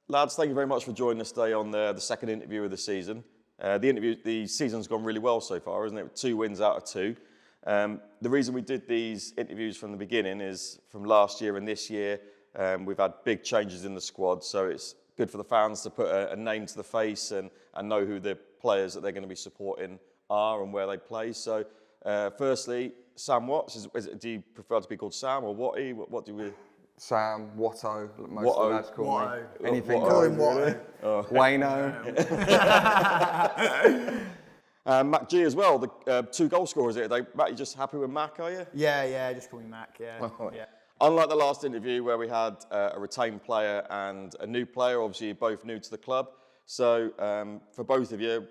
Lads, thank you very much for joining us today on the second interview of the season. The season's gone really well so far, isn't it? 2 wins out of 2. The reason we did these interviews from the beginning is from last year and this year, we've had big changes in the squad, so it's good for the fans to put a name to the face and know who the players that they're going to be supporting are and where they play. So, firstly, Sam Watts, do you prefer to be called Sam or Watty? What do we... Sam, Watto, most of the lads call me. Anything Watto. goes. Call him Watto. Oh. Wayno. Mac G as well, the 2 goal scorers here. Matt, you just happy with Mac, are you? Yeah, just call me Mac, yeah. Yeah. Unlike the last interview where we had a retained player and a new player, obviously you're both new to the club. So for both of you,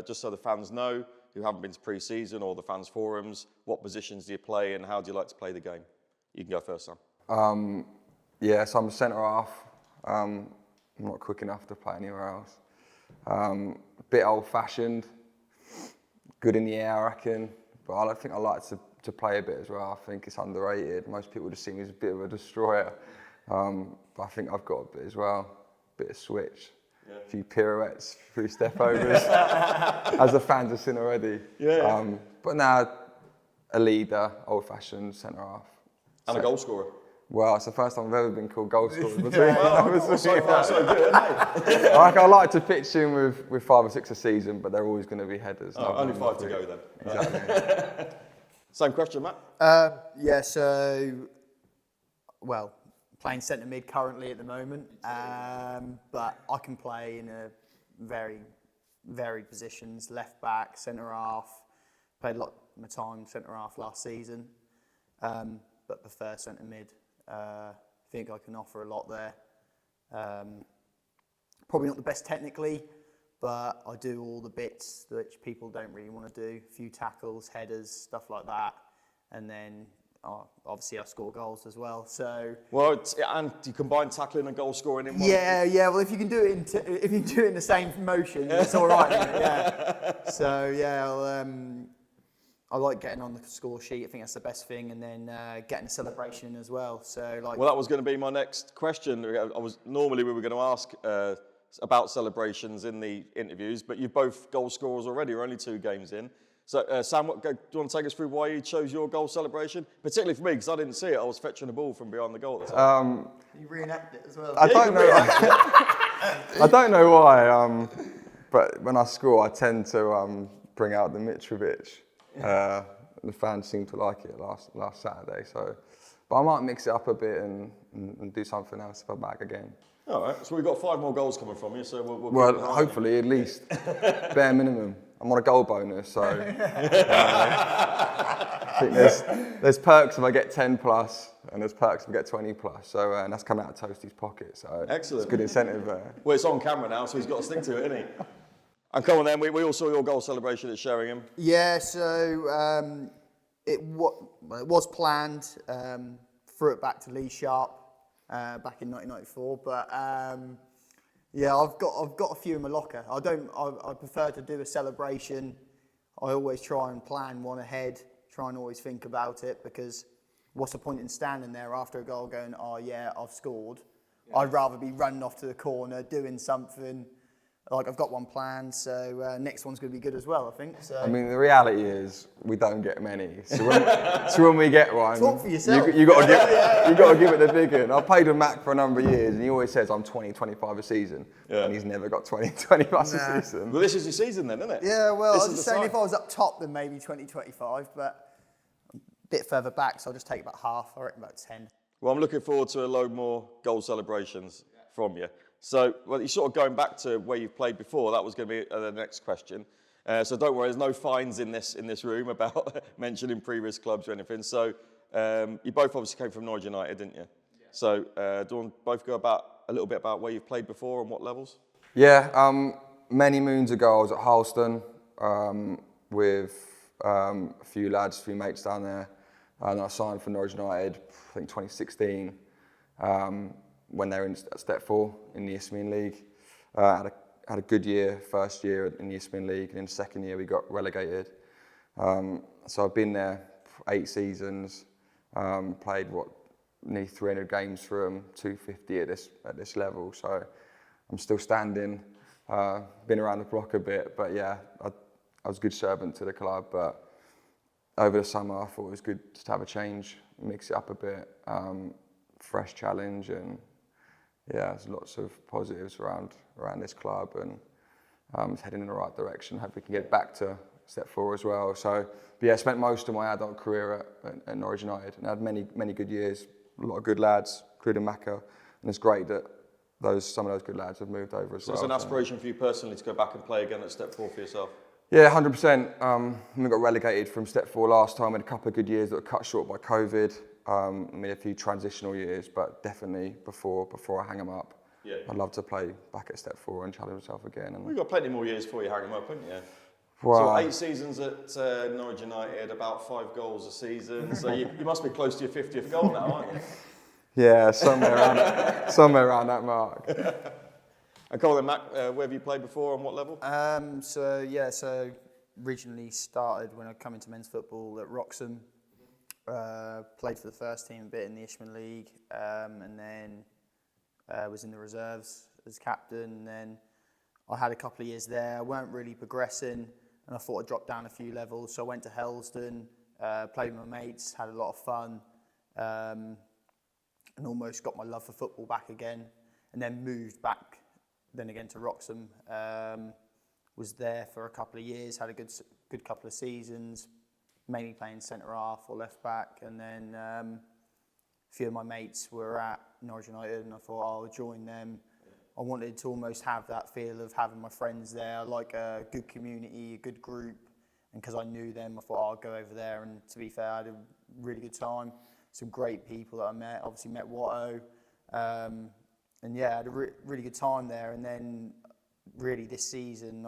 just so the fans know, who haven't been to pre-season or the fans forums, what positions do you play and how do you like to play the game? You can go first, Sam. So I'm a centre half. I'm not quick enough to play anywhere else. A bit old-fashioned, good in the air, I reckon. But I think I like to play a bit as well. I think it's underrated. Most people just see me as a bit of a destroyer. But I think I've got a bit as well. A bit of switch, a few pirouettes, a few step overs, as the fans have seen already. But now, a leader, old-fashioned centre half. And a goal scorer. Well, it's the first time I've ever been called goal scorer. So far, so good, isn't it? I like to pitch in with 5 or 6 a season, but they're always going to be headers. Only 5 to go then. Exactly. Same question, Matt. Playing centre mid currently at the moment, but I can play in a very varied positions, left back, centre half. Played a lot of my time centre half last season. But prefer centre mid. Think I can offer a lot there. Probably not the best technically, but I do all the bits which people don't really want to do. A few tackles, headers, stuff like that. And then obviously I score goals as well. So and you combine tackling and goal scoring in one. Yeah. Well, if you can do it in the same motion, it's all right. Yeah. So I like getting on the score sheet. I think that's the best thing, and then getting a celebration as well. So, that was going to be my next question. Normally we were going to ask about celebrations in the interviews, but you're both goal scorers already. You're only 2 games in. So, Sam, do you want to take us through why you chose your goal celebration? Particularly for me, because I didn't see it. I was fetching the ball from behind the goal at the time. You reenact it as well. I don't know. I don't know why, but when I score, I tend to bring out the Mitrovic. The fans seem to like it last Saturday, but I might mix it up a bit and do something else if I'm back again. All right, so we've got 5 more goals coming from you, so we'll hopefully at least bare minimum. I'm on a goal bonus, so I think there's perks if I get 10 plus, and there's perks if I get 20 plus. So and that's coming out of Toasty's pocket, so excellent. It's good incentive. Well, it's on camera now, so he's got to stick to it, isn't he? And come on then, we all saw your goal celebration at Sheringham. Yeah, so it was planned. Threw it back to Lee Sharp back in 1994, but I've got a few in my locker. I prefer to do a celebration. I always try and plan one ahead. Try and always think about it, because what's the point in standing there after a goal going, oh yeah, I've scored. Yeah. I'd rather be running off to the corner doing something. Like, I've got one planned, so next one's going to be good as well, I think. So. I mean, the reality is we don't get many. So when we get one, talk for yourself. You got to give it the big one. I've played with Mac for a number of years, and he always says I'm 20, 25 a season, and he's never got 20, 20 plus a season. Well, this is your season then, isn't it? Yeah, well, I was just saying if I was up top, then maybe 20, 25, but a bit further back, so I'll just take about half. I reckon about 10. Well, I'm looking forward to a load more goal celebrations from you. So, you're sort of going back to where you've played before. That was going to be the next question. So don't worry, there's no fines in this room about mentioning previous clubs or anything. So you both obviously came from Norwich United, didn't you? Yeah. So do you want to both go a little bit about where you've played before and what levels? Yeah, many moons ago I was at Harleston with a few lads, a few mates down there. And I signed for Norwich United, I think 2016. When they were in Step 4 in the Isthmian League. Had a good year, first year in the Isthmian League, and in the second year we got relegated. So I've been there for 8 seasons, played nearly 300 games for them, 250 at this level. So I'm still standing, been around the block a bit, but yeah, I was a good servant to the club, but over the summer I thought it was good to have a change, mix it up a bit, fresh challenge, and yeah, there's lots of positives around this club, and it's heading in the right direction. Hope we can get back to step 4 as well. So, but yeah, I spent most of my adult career at Norwich United and had many good years, a lot of good lads, including Macca, and it's great that some of those good lads have moved over as well. So it's an aspiration for you personally to go back and play again at step 4 for yourself? Yeah, 100%. We got relegated from step 4 last time. We had a couple of good years that were cut short by COVID. I mean, a few transitional years, but definitely before I hang them up. Yeah. I'd love to play back at step 4 and challenge myself again. And We've got plenty more years before you hang them up, haven't you? Well, so 8 seasons at Norwich United, about 5 goals a season. So you must be close to your 50th goal now, aren't you? Yeah, somewhere around that mark. And Colin, Mac, where have you played before and what level? So originally started when I come into men's football at Wroxham. Played for the first team a bit in the Ishman League, and then was in the reserves as captain. And then I had a couple of years there. I weren't really progressing, and I thought I'd drop down a few levels. So I went to Helston, played with my mates, had a lot of fun, and almost got my love for football back again. And then moved back, then again to Wroxham. Was there for a couple of years, had a good couple of seasons, mainly playing centre half or left back. And then a few of my mates were at Norwich United, and I thought I'll join them. I wanted to almost have that feel of having my friends there. I like a good community, a good group, and because I knew them, I thought I'll go over there. And to be fair, I had a really good time. Some great people that I met. Obviously met Watto, and yeah, I had a really good time there. And then really this season,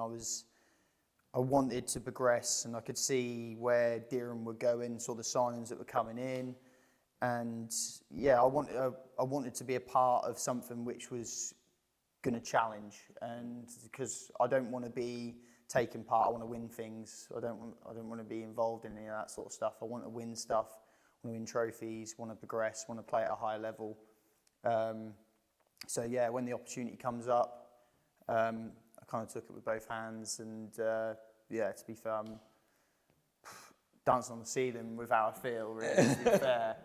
I wanted to progress, and I could see where Dereham were going, saw the signings that were coming in, and yeah, I wanted to be a part of something which was going to challenge, and because I don't want to be taking part, I want to win things. I don't want to be involved in any of that sort of stuff. I want to win stuff, I want to win trophies, want to progress, want to play at a high level. So yeah, when the opportunity comes up, I kind of took it with both hands, and yeah, to be fair, I'm dancing on the ceiling with how I feel, really, to be fair.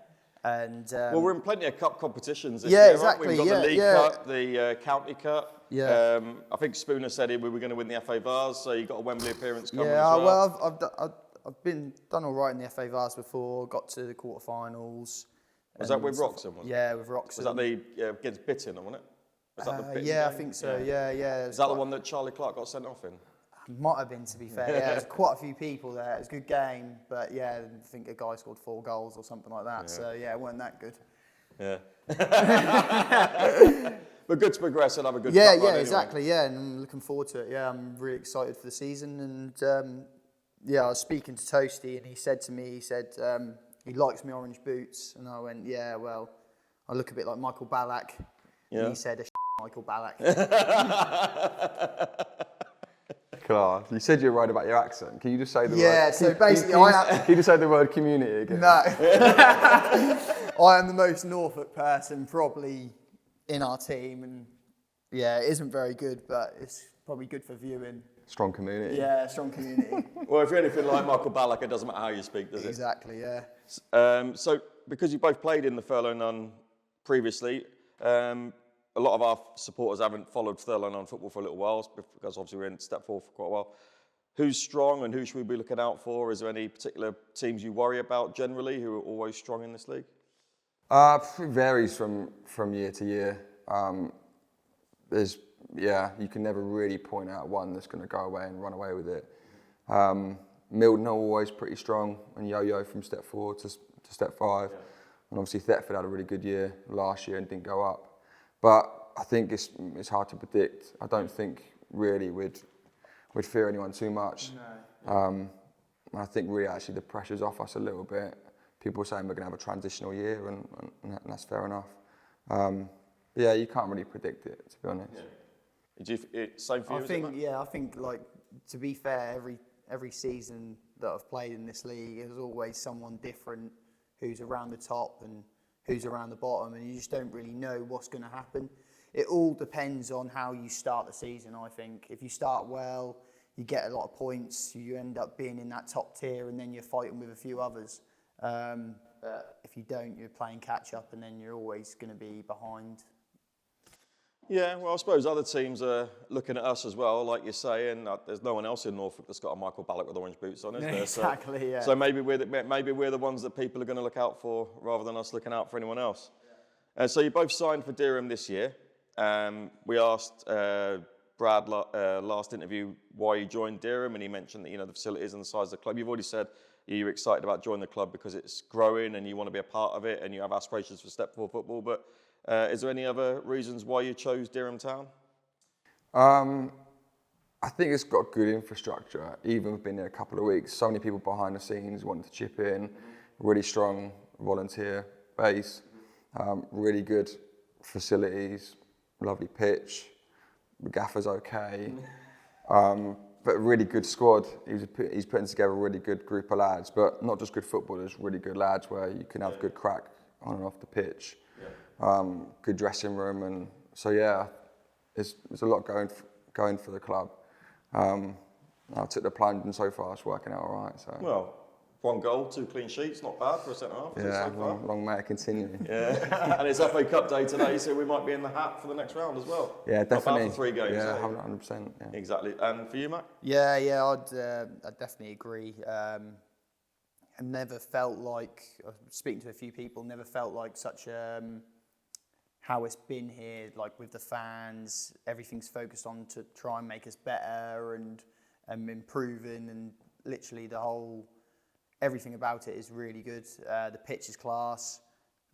And well, we're in plenty of cup competitions this yeah, year, exactly. We've got the League Cup, the County Cup. Yeah. I think Spooner said we were going to win the FA Vars, so you got a Wembley appearance coming yeah, as well. well, I've done all right in the FA Vars before. Got to the quarterfinals. Was that with Wroxham? Yeah, with Wroxham. Was that the against Bitton, wasn't it? Was that the Bitton yeah, game? I think so. Yeah. Is that the one that Charlie Clark got sent off in? Might have been, to be fair. Yeah, there's quite a few people there. It was a good game, but yeah, I think a guy scored 4 goals or something like that. Yeah. So yeah, it wasn't that good. Yeah. But good to progress and have a good yeah, cup run anyway. Exactly. Yeah, and I'm looking forward to it. Yeah, I'm really excited for the season. And yeah, I was speaking to Toasty, and he said to me, he likes my orange boots, and I went, yeah, well, I look a bit like Michael Ballack. Yeah. And he said, Michael Ballack. Class. You said you were right about your accent. Can you just say the word? Yeah, so basically can you just say the word community again? No. I am the most Norfolk person probably in our team, and yeah, it isn't very good, but it's probably good for viewing. Strong community. Yeah, strong community. Well, if you're anything like Michael Ballack, it doesn't matter how you speak, does it? Exactly, yeah. So, because you both played in the Furlough None previously, a lot of our supporters haven't followed Furlough None football for a little while, because obviously we're in step 4 for quite a while. Who's strong and who should we be looking out for? Is there any particular teams you worry about generally who are always strong in this league? It varies from year to year. You can never really point out one that's going to go away and run away with it. Milton are always pretty strong and yo-yo from step 4 to step 5. Yeah. And obviously Thetford had a really good year last year and didn't go up. But I think it's hard to predict. I don't think really we'd fear anyone too much. No. I think really actually the pressure's off us a little bit. People are saying we're going to have a transitional year, and that's fair enough. Yeah, you can't really predict it, to be honest. Yeah. Same for you? I think like, to be fair, every season that I've played in this league, there's always someone different who's around the top and who's around the bottom, and you just don't really know what's going to happen. it all depends on how you start the season, I think. If you start well, you get a lot of points, you end up being in that top tier, and then you're fighting with a few others. But if you don't, you're playing catch up, and then you're always going to be behind. Yeah, well, I suppose other teams are looking at us as well, like you say, and there's no one else in Norfolk that's got a Michael Ballack with orange boots on, is there? Exactly, yeah. So maybe we're the ones that people are going to look out for rather than us looking out for anyone else. So you both signed for Dereham this year. We asked Brad last interview why you joined Dereham, and he mentioned that, the facilities and the size of the club. You've already said you're excited about joining the club because it's growing and you want to be a part of it and you have aspirations for Step 4 football, but is there any other reasons why you chose Dereham Town? I think it's got good infrastructure. Even we've been there a couple of weeks, so many people behind the scenes wanting to chip in, really strong volunteer base, really good facilities, lovely pitch, the gaffer's okay, but a really good squad. He's putting together a really good group of lads, but not just good footballers, really good lads where you can have good crack on and off the pitch. Good dressing room, and so there's a lot going for the club. I took the plunge, and so far it's working out all right. So. Well, 1 goal, 2 clean sheets, not bad for a centre half. Yeah, so far. long may it continue. Yeah, and it's FA Cup day today, so we might be in the hat for the next round as well. Yeah, definitely. Not bad for 3 games. Yeah, 100%. Yeah. Exactly. And for you, Matt? Yeah, I'd definitely agree. I never felt like, speaking to a few people, never felt like such how it's been here, like with the fans, everything's focused on to try and make us better and improving, and literally everything about it is really good. The pitch is class,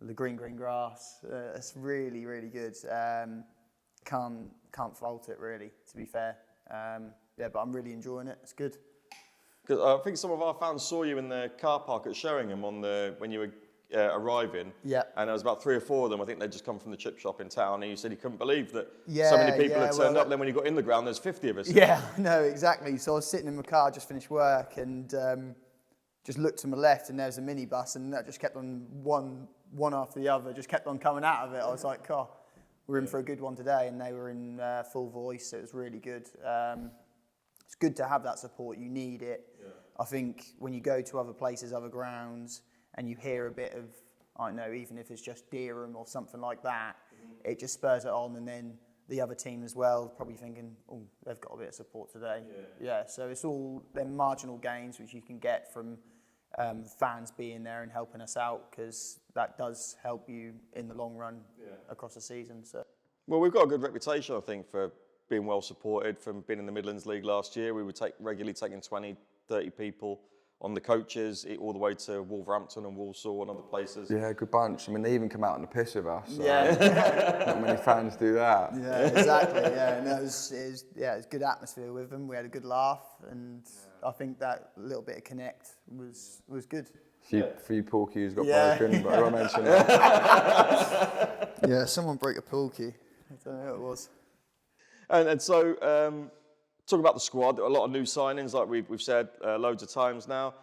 the green grass, it's really, really good. Can't fault it really, to be fair. But I'm really enjoying it, it's good. Because I think some of our fans saw you in the car park at Sheringham when you were arriving. Yeah. And there was about 3 or 4 of them. I think they'd just come from the chip shop in town, and you said you couldn't believe that so many people had turned up. Then when you got in the ground, there's 50 of us. Yeah, no, exactly. So I was sitting in my car, just finished work, and just looked to my left, and there was a minibus, and that just kept on one after the other, just kept on coming out of it. I was like, oh, we're in for a good one today, and they were in full voice, so it was really good. It's good to have that support. You need it. Yeah. I think when you go to other places, other grounds, and you hear a bit of, I don't know, even if it's just Dereham or something like that, it just spurs it on, and then the other team as well, probably thinking, oh, they've got a bit of support today. Yeah, so it's all them marginal gains which you can get from fans being there and helping us out, because that does help you in the long run across the season. So. Well, we've got a good reputation, I think, for being well supported. From being in the Midlands League last year, we were regularly taking 20, 30 people on the coaches, all the way to Wolverhampton and Walsall and other places. Yeah, good bunch. I mean, they even come out on the piss with us. So Yeah. not many fans do that. Yeah, exactly. Yeah, no, it was good atmosphere with them. We had a good laugh, and I think that little bit of connect was good. Few pool cues got broken, but I won't mention it. Yeah, someone broke a pool cue. I don't know who it was. And so, talk about the squad. A lot of new signings, like we've said loads of times now.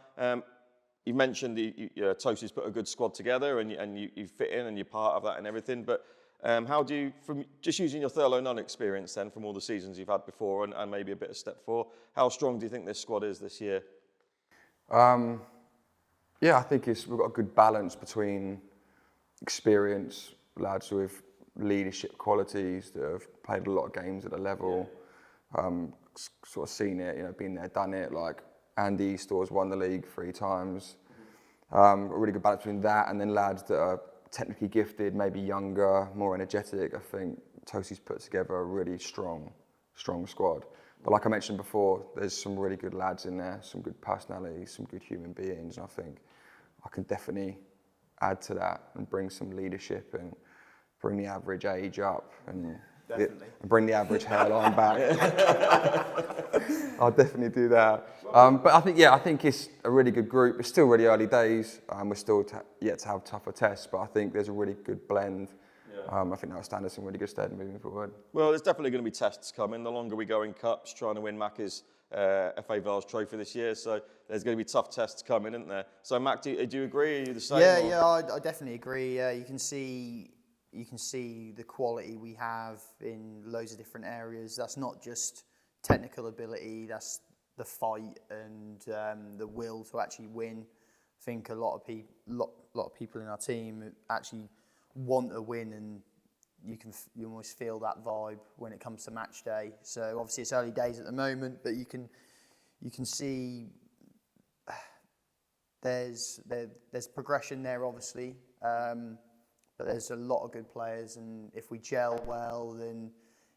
You mentioned Tosi's put a good squad together, and you fit in, and you're part of that and everything. But how do you, from just using your Thurlow Nunn experience then, from all the seasons you've had before, and maybe a bit of Step 4, how strong do you think this squad is this year? Yeah, I think we've got a good balance between experience, lads with leadership qualities that have played a lot of games at a level, sort of seen it, been there, done it. Like Andy Easter's won the league 3 times. A really good balance between that and then lads that are technically gifted, maybe younger, more energetic. I think Tosi's put together a really strong squad. But like I mentioned before, there's some really good lads in there, some good personalities, some good human beings, and I think I can definitely add to that and bring some leadership and bring the average age up and bring the average hairline back. I'll definitely do that. But I think it's a really good group. It's still really early days. We're still yet to have tougher tests, but I think there's a really good blend. I think that'll stand us in really good stead moving forward. Well, there's definitely going to be tests coming. The longer we go in cups, trying to win Mac's FA Vase Trophy this year, so there's going to be tough tests coming, isn't there? So, Mac, do you agree? Are you the same? Yeah, I definitely agree. You can see, you can see the quality we have in loads of different areas. That's not just technical ability, that's the fight and the will to actually win. I think a lot of people in our team actually want a win, and you almost feel that vibe when it comes to match day. So obviously it's early days at the moment, but you can see there's progression there, obviously, but there's a lot of good players, and if we gel well, then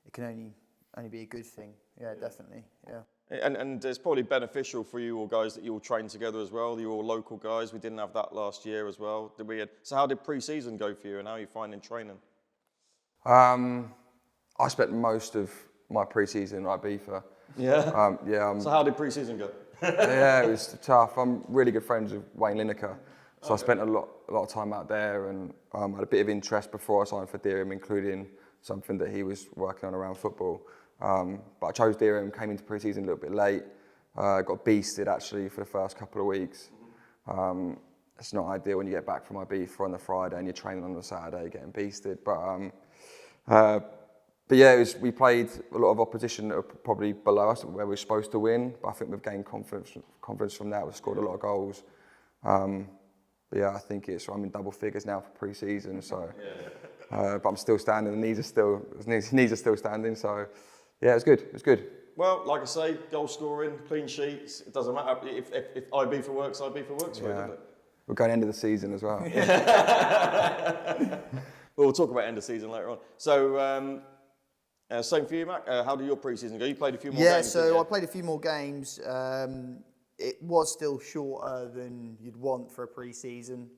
it can only be a good thing. Yeah, definitely. Yeah. And it's probably beneficial for you all guys that you all train together as well. You're all local guys. We didn't have that last year as well, did we? So how did pre-season go for you, and how are you finding training? I spent most of my pre-season at Ibiza. Yeah? So how did pre-season go? Yeah, it was tough. I'm really good friends with Wayne Lineker, so I spent a lot of time out there, and had a bit of interest before I signed for Dereham, including something that he was working on around football. But I chose Dereham, came into pre-season a little bit late, got beasted actually for the first couple of weeks. It's not ideal when you get back from Ibiza on the Friday and you're training on the Saturday getting beasted. But yeah, we played a lot of opposition that were probably below us, where we were supposed to win. But I think we've gained confidence from that. We've scored a lot of goals. But yeah, I think I'm in double figures now for pre-season. So, but I'm still standing. The knees are still standing. So, yeah, it's good. It's good. Well, like I say, goal scoring, clean sheets. It doesn't matter if Ibiza works for you, doesn't it? We're going end of the season as well. Well, we'll talk about end of season later on. So, same for you, Mac. How did your pre-season go? You played a few more games. Yeah, so I played a few more games. It was still shorter than you'd want for a pre-season.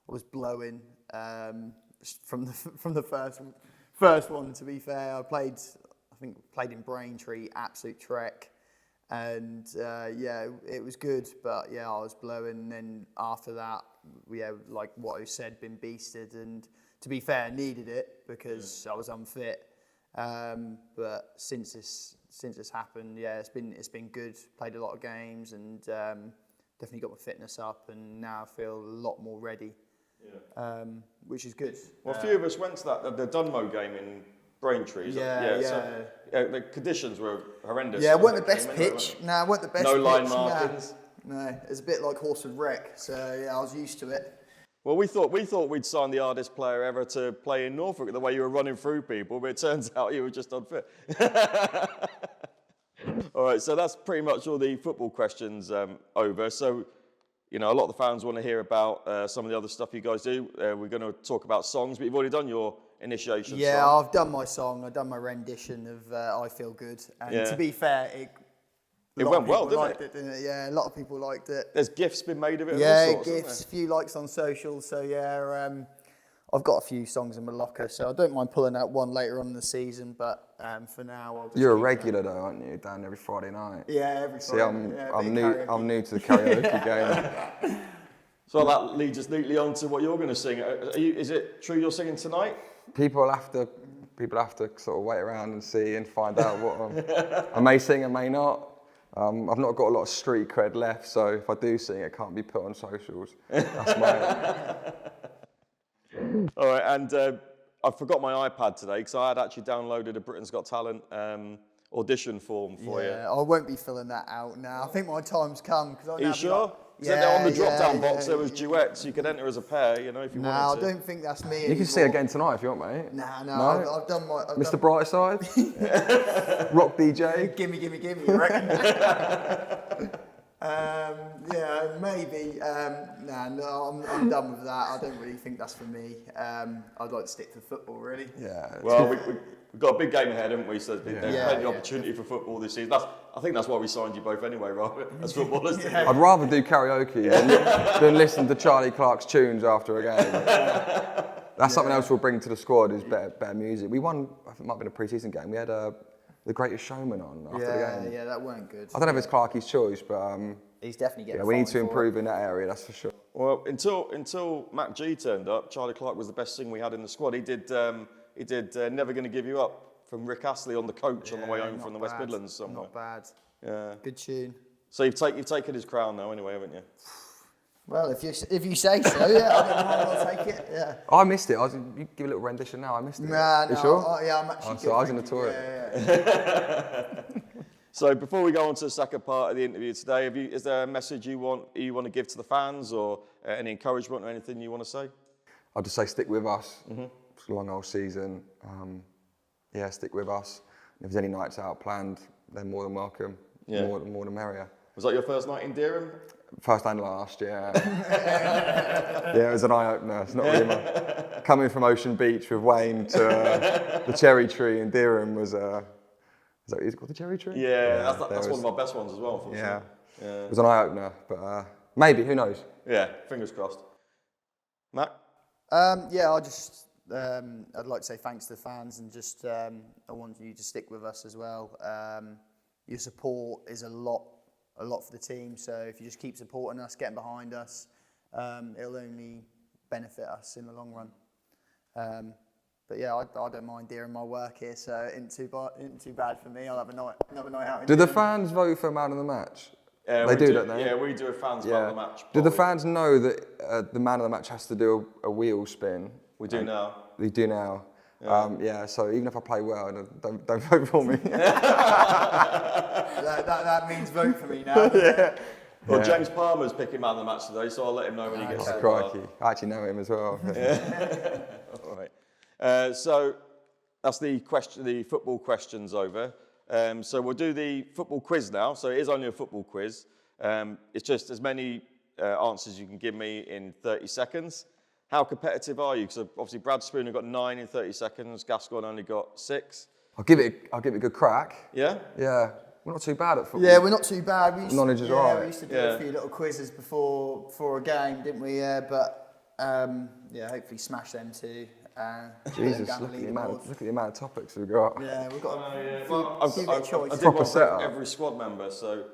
I was blowing from the first one. To be fair, I played in Braintree, absolute trek, and yeah, it was good. But yeah, I was blowing. And then after that, like what I said, been beasted. And to be fair, needed it because I was unfit. But since this happened, yeah, it's been good. Played a lot of games and definitely got my fitness up, and now I feel a lot more ready, which is good. Well, a few of us went to the Dunmo game in Braintree. So, the conditions were horrendous. Yeah, it weren't the best pitch. No, it weren't the best. No pitch. line markings. No, it's a bit like Horsford Wreck. So yeah, I was used to it. Well, we thought we'd sign the hardest player ever to play in Norfolk, the way you were running through people, but it turns out you were just unfit. All right, so that's pretty much all the football questions over. So, a lot of the fans want to hear about some of the other stuff you guys do. We're going to talk about songs, but you've already done your initiation Yeah, song. I've done my song. I've done my rendition of I Feel Good. And to be fair, it went well, didn't it? Yeah, a lot of people liked it. There's GIFs been made of it. Yeah, and all sorts, GIFs, a few likes on social. So yeah, I've got a few songs in my locker, so I don't mind pulling out one later on in the season. But for now, I'll just You're a regular though, aren't you? Down every Friday night. Yeah, every See, Friday. I'm new to the karaoke game. So that leads us neatly on to what you're going to sing. Is it true you're singing tonight? People have to sort of wait around and see and find out what I may sing, I may not. I've not got a lot of street cred left, so if I do sing, it can't be put on socials. That's my. All right, and I forgot my iPad today because I had actually downloaded a Britain's Got Talent audition form for you. Yeah, I won't be filling that out now. I think my time's come. Are you sure? On the drop-down box there was duets. You could enter as a pair, if you wanted to. No, I don't think that's me anymore. You can sing again tonight if you want, mate. No. I've done my... Mr. Brightside? Rock DJ? Gimme, you reckon? Yeah, maybe. I'm done with that. I don't really think that's for me. I'd like to stick to football, really. Yeah. Well, we've got a big game ahead, haven't we? So there's plenty of opportunity for football this season. I think that's why we signed you both anyway, Robert, as footballers. I'd rather do karaoke than listen to Charlie Clark's tunes after a game. That's something else we'll bring to the squad is better music. We won, I think it might have been a pre-season game. We had The Greatest Showman on after the game. Yeah, that weren't good. I don't know if it's Clarkie's choice, but he's definitely getting. We need to improve in that area. That's for sure. Well, until Matt G turned up, Charlie Clark was the best thing we had in the squad. He did Never Gonna Give You Up from Rick Astley on the coach on the way home from the West Midlands somewhere. Not bad. Yeah. Good tune. So you've taken his crown now, anyway, haven't you? Well, if you say so, yeah, I don't mind, I'll take it. Yeah. I missed it. You give a little rendition now. I missed it. Nah, You no, sure? yeah, I'm actually. Oh, good, so I was in thank the you. toilet. Yeah. So before we go on to the second part of the interview today, is there a message you want to give to the fans, or any encouragement or anything you want to say? I'll just say stick with us. It's a long old season. Yeah, stick with us. If there's any nights out planned, they're more than welcome. Yeah. More the merrier. Was that your first night in Dereham? First and last, yeah. Yeah, it was an eye-opener. It's not really coming from Ocean Beach with Wayne to the Cherry Tree in Dereham was... is it called the Cherry Tree? Yeah, that's one of my best ones as well, unfortunately. Yeah. It was an eye-opener, but maybe, who knows? Yeah, fingers crossed. Matt? Yeah, I'd like to say thanks to the fans, and just I want you to stick with us as well. Your support is a lot for the team. So if you just keep supporting us, getting behind us, it'll only benefit us in the long run. But yeah, I don't mind doing my work here, so it isn't too bad for me. I'll have another night out. Do the fans vote for man of the match? They do, don't they? Yeah, we do a fans man of the match. Do the fans know that the man of the match has to do a wheel spin? We do now. We do now. Yeah. So even if I play well, don't vote for me. that means vote for me now. Yeah. Well, James Palmer's picking man of the match today, so I'll let him know when he gets there. Crikey. I actually know him as well. All right. So that's the football questions over. So we'll do the football quiz now. So it is only a football quiz. It's just as many answers you can give me in 30 seconds. How competitive are you? Because obviously Brad Spooner got 9 in 30 seconds. Gascoigne only got 6. I'll give it a good crack. Yeah? Yeah. We're not too bad at football. Yeah, we're not too bad. Knowledge is right. We used to do a few little quizzes before a game, didn't we? Yeah, but hopefully smash them too. Jesus, look at the amount of topics we've got. Yeah, we've got a few bit of choice. I did Proper want setup. every squad member, so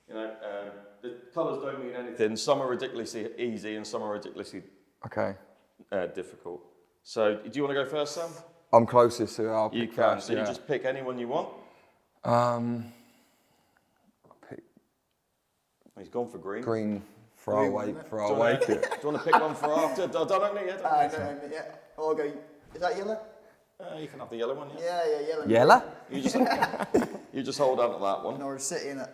the colours don't mean anything. Some are ridiculously easy and some are ridiculously difficult. So, do you want to go first, Sam? I'm closest, so I'll You pick can. first. So you just pick anyone you want. I'll pick He's gone for green. green for our wake. For our Do wake. you want to pick one for after? I don't know yet. Yeah. I'll go. Is that yellow? You can have the yellow one. Yeah, yellow. Yellow? You just hold on to that one. Norwich City in it.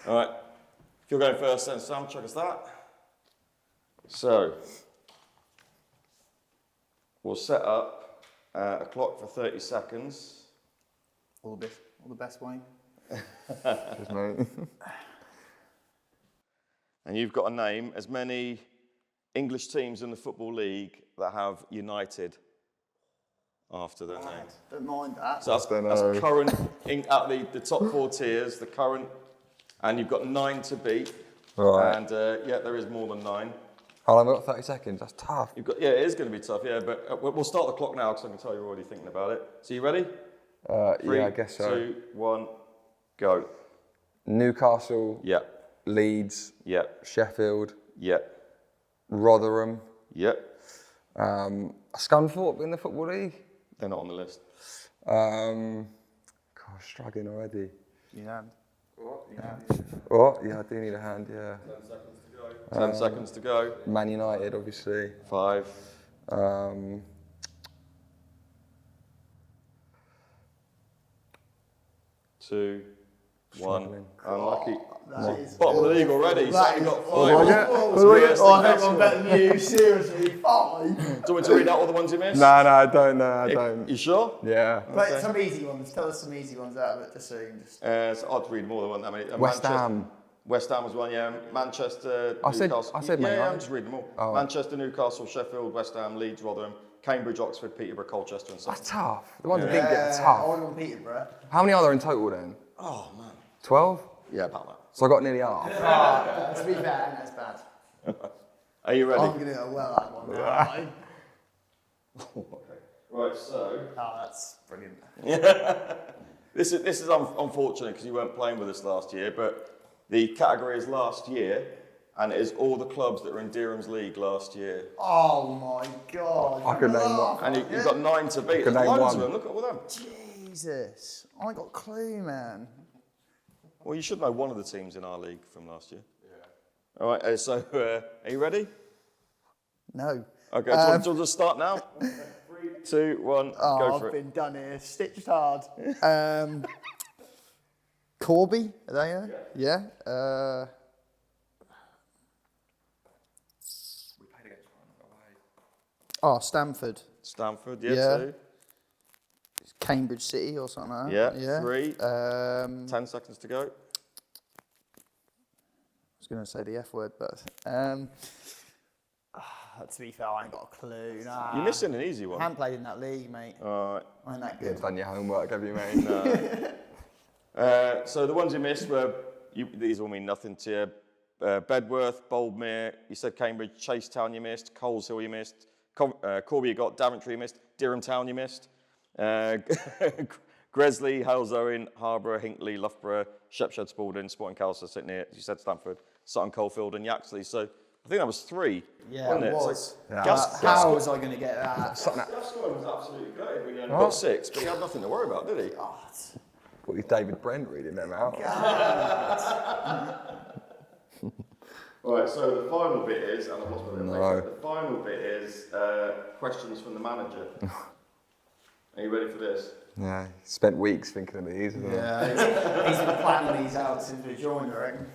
All right. If you're going first, then Sam, check us that. So we'll set up a clock for 30 seconds. All the best, Wayne. Cheers, mate. And you've got to name as many English teams in the Football League that have United after their name. Don't mind that. So that's current, out of the top 4 tiers, the current, and you've got 9 to beat. Right. And there is more than 9. How long have I got? 30 seconds. That's tough. It is going to be tough, but we'll start the clock now because I can tell you're already thinking about it. So you ready? 3, yeah, I guess so. 2, 1, go. Newcastle. Yeah. Leeds. Yeah. Sheffield. Yeah. Rotherham. Yeah. Scunthorpe in the Football League. They're not on the list. Gosh, struggling already. Yeah. What? Yeah, I do need a hand, yeah. 10 seconds to go. 10 seconds to go. Man United, obviously. 5. 2, 1. Unlucky. Bottom of the league already. So you got 5. I hope I'm better than you. Seriously, 5. Do you want me to read out all the ones you missed? No, I don't. You sure? Yeah. But some easy ones. Tell us some easy ones out of it, just so you can just. So I'd read more than one. West Ham. West Ham was one, yeah. Manchester, Newcastle. I said Man United. I'm just reading them all. Oh. Manchester, Newcastle, Sheffield, West Ham, Leeds, Rotherham, Cambridge, Oxford, Peterborough, Colchester, and That's Sutton. tough. The ones that didn't get tough. I want on Peterborough. How many are there in total then? Oh, man. 12? Yeah, about that. So I got nearly half. To be fair, that's bad. Are you ready? I'm going to go well at one now. Okay. Right, so... Oh, that's brilliant. This is unfortunate because you weren't playing with us last year, but the category is last year, and it is all the clubs that were in Dereham's league last year. Oh my God. I could name one. And you've got 9 to beat. Could There's name loads one. of them. Look at all them. Jesus. I ain't got a clue, man. Well, you should know one of the teams in our league from last year. All right, so are you ready? No. Okay, do you want to just start now? 3, 2, 1, go for I've it. been done here, stitched hard. Corby, are they here? Yeah. We played against one away. Stanford. Stanford, Yeah. 2. Cambridge City or something like Yeah, that. 3. I 10 seconds to go. was going to say the F word, but to be fair, I ain't got a clue. Nah. You're missing an easy I one. haven't played in that league, mate. All right. I ain't that You've good. done your homework, have you, mate? So the ones you missed were, these all mean nothing to you. Bedworth, Boldmere, you said Cambridge, Chasetown you missed, Coleshill you missed, Corby you got, Daventry you missed, Dereham Town you missed, Gresley, Hales Owen, Harborough, Hinckley, Loughborough, Shepshed, Spalding, Sporting Calcer, sitting here, you said Stanford, Sutton Coldfield and Yaxley. So I think that was 3. Yeah, wasn't it It's was. like, How was I going to get that? Gascoigne was absolutely great. We only got 6, but he had nothing to worry about, did he? What is David Brent reading them out? Right, so the final bit is, and I've lost my little No. The final bit is questions from the manager. Are you ready for this? Yeah, he spent weeks thinking of these. Yeah, he's been planning these out since we joined, I reckon.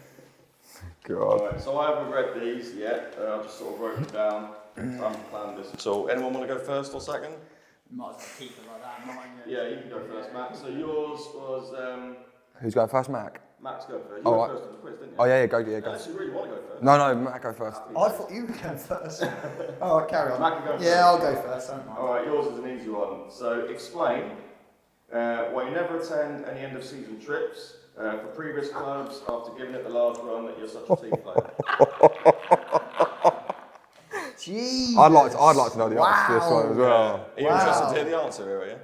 God. Alright, so I haven't read these yet. I just sort of wrote them down. I haven't planned this at all. Anyone want to go first or second? Might as well keep it like that, mightn't Yeah, you can go first, Matt. So yours was Who's going first, Mac? Matt's go first. You Oh, went right. first on the quiz, didn't you? Oh, yeah, go, yeah, go. Unless you really want to go first. No, Mac, go first. I thought you were going first. Oh, carry on. Matt can go first. Yeah, I'll go first, don't mind. Alright, yours is an easy one. So explain why you never attend any end of season trips for previous clubs after giving it the last run that you're such a team player. Jesus. I'd like to know the answer to this one as well. Are you interested to hear the answer here, are you?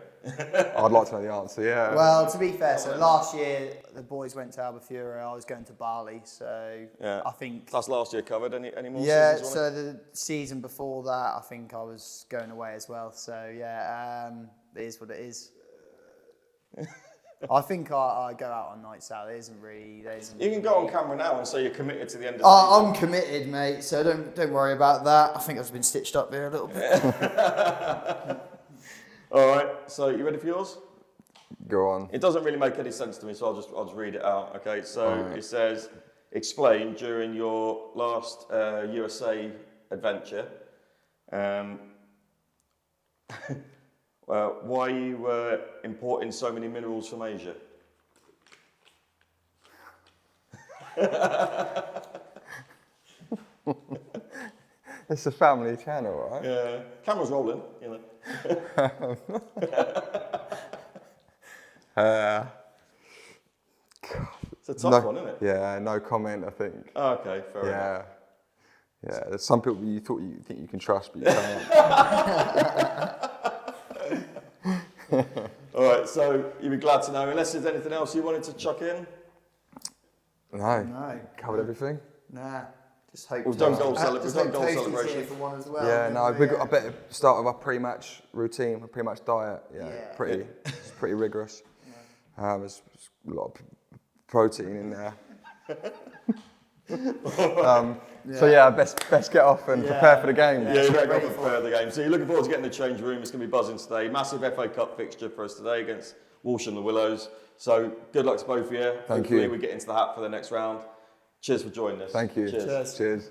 I'd like to know the answer, yeah. Well, to be fair, so last year the boys went to Albufeira, I was going to Bali, so Yeah. I think... That's last year covered. Any more Yeah, seasons? you wanna- so the season before that, I think I was going away as well. So yeah, it is what it is. I think I go out on nights out. There isn't really. You can go on camera now and say you're committed to the end of the season. I'm committed, mate. So don't worry about that. I think I've been stitched up there a little bit. All right. So you ready for yours? Go on. It doesn't really make any sense to me, so I'll just read it out. Okay. So It says, explain during your last USA adventure, why you were importing so many minerals from Asia. It's a family channel, right? Yeah. Camera's rolling. You know. It's a tough one, isn't it? Yeah, no comment, I think. Oh, okay. Fair enough. Yeah. Yeah, there's some people you think you can trust, but you can't. All right, so you'd be glad to know, unless there's anything else you wanted to chuck in? No. No, Covered everything? nah. Just hope. We've done goal just hope goal Toasty's celebration. here for one as well. Yeah, no, Yeah. I bet start with our pre-match routine, a pre-match diet. Yeah, Yeah. it's pretty rigorous. There's a lot of protein in there. So yeah, best get off and prepare for the game. Yeah, you're ready to prepare the game. So you're looking forward to getting the change room. It's going to be buzzing today. Massive FA Cup fixture for us today against Walsh and the Willows. So good luck to both of you. Thank Hopefully you. we get into the hat for the next round. Cheers for joining us. Thank you. Cheers. Cheers.